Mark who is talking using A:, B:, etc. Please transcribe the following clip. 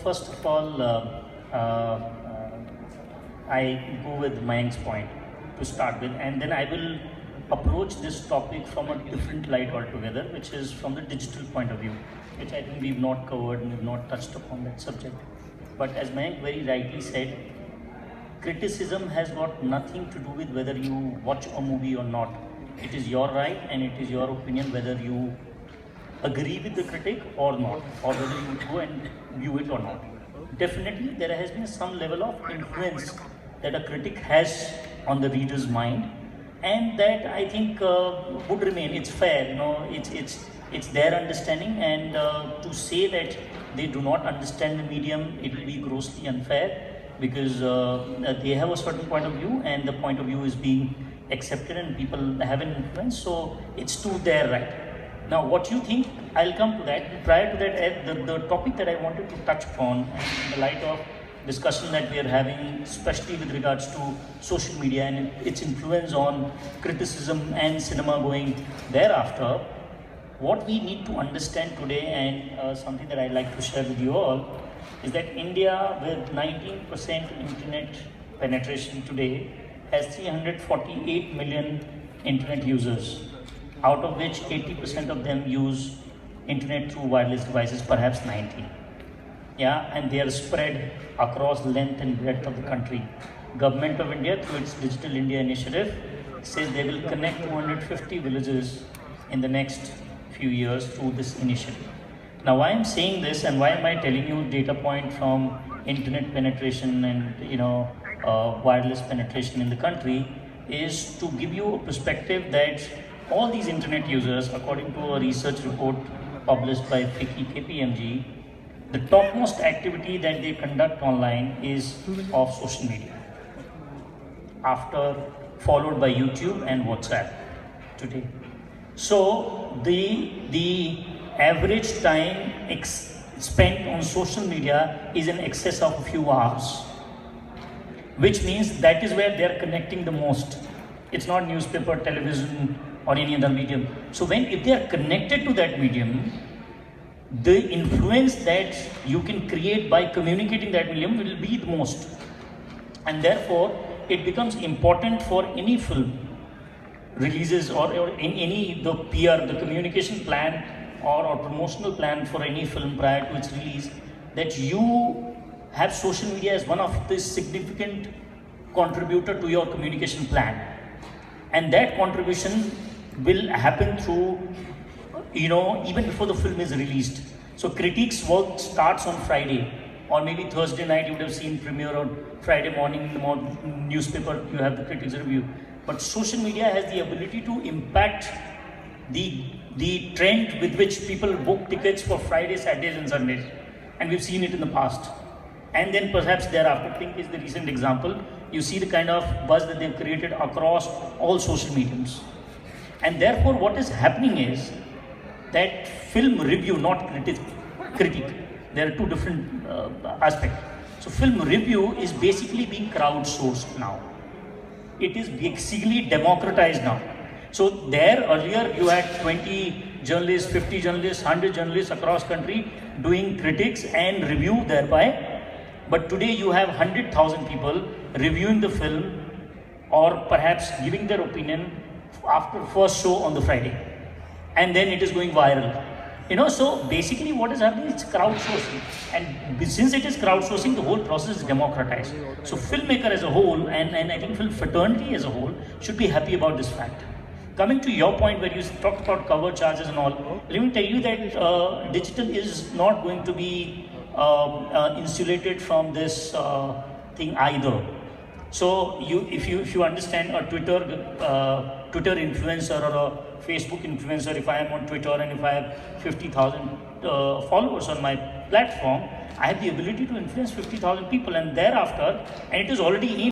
A: first of all, I go with Mayank's point to start with, and then I will approach this topic from a different light altogether, which is from the digital point of view, which I think we've not covered and we've not touched upon that subject. But as Mayank very rightly said, criticism has got nothing to do with whether you watch a movie or not. It is your right and it is your opinion whether you agree with the critic or not, or whether you go and view it or not. Definitely, there has been some level of influence that a critic has on the reader's mind, and that I think would remain. It's fair, it's their understanding, and to say that they do not understand the medium, it will be grossly unfair, because they have a certain point of view, and the point of view is being accepted, and people have an influence, so it's to their right. Now, what you think, I'll come to that. Prior to that, the topic that I wanted to touch upon, in the light of discussion that we are having, especially with regards to social media and its influence on criticism and cinema going thereafter, what we need to understand today, and something that I'd like to share with you all, is that India, with 19% internet penetration today, has 348 million internet users, out of which 80% of them use internet through wireless devices, perhaps 90. Yeah, and they are spread across length and breadth of the country. Government of India, through its Digital India initiative, says they will connect 250 villages in the next few years through this initiative. Now, why I'm saying this, and why am I telling you data point from internet penetration and wireless penetration in the country, is to give you a perspective that all these internet users, according to a research report published by FICCI KPMG, the topmost activity that they conduct online is of social media, followed by YouTube and WhatsApp today. So the average time spent on social media is in excess of a few hours, which means that is where they are connecting the most. It's not newspaper, television, or any other medium. So if they are connected to that medium, the influence that you can create by communicating that medium will be the most. And therefore, it becomes important for any film releases or in the PR, the communication plan or promotional plan for any film prior to its release, that you have social media as one of the significant contributor to your communication plan. And that contribution will happen through, even before the film is released. So critics' work starts on Friday, or maybe Thursday night. You would have seen premiere, or Friday morning in the newspaper you have the critics' review. But social media has the ability to impact the trend with which people book tickets for Fridays, Saturdays and Sundays, and we've seen it in the past. And then perhaps thereafter, think is the recent example. You see the kind of buzz that they've created across all social mediums. And therefore, what is happening is that film review, not critic. There are two different aspects. So film review is basically being crowdsourced now. It is basically democratized now. So there, earlier you had 20 journalists, 50 journalists, 100 journalists across country doing critics and review thereby. But today you have 100,000 people reviewing the film, or perhaps giving their opinion after first show on the Friday, and then it is going viral. So basically what is happening is crowdsourcing, and since it is crowdsourcing, the whole process is democratized. So filmmaker as a whole, and I think film fraternity as a whole, should be happy about this fact. Coming to your point where you talked about cover charges and all, let me tell you that digital is not going to be insulated from this thing either. So if you understand a Twitter influencer or a Facebook influencer, if I am on Twitter and if I have 50,000 followers on my platform, I have the ability to influence 50,000 people, and thereafter, and it is already in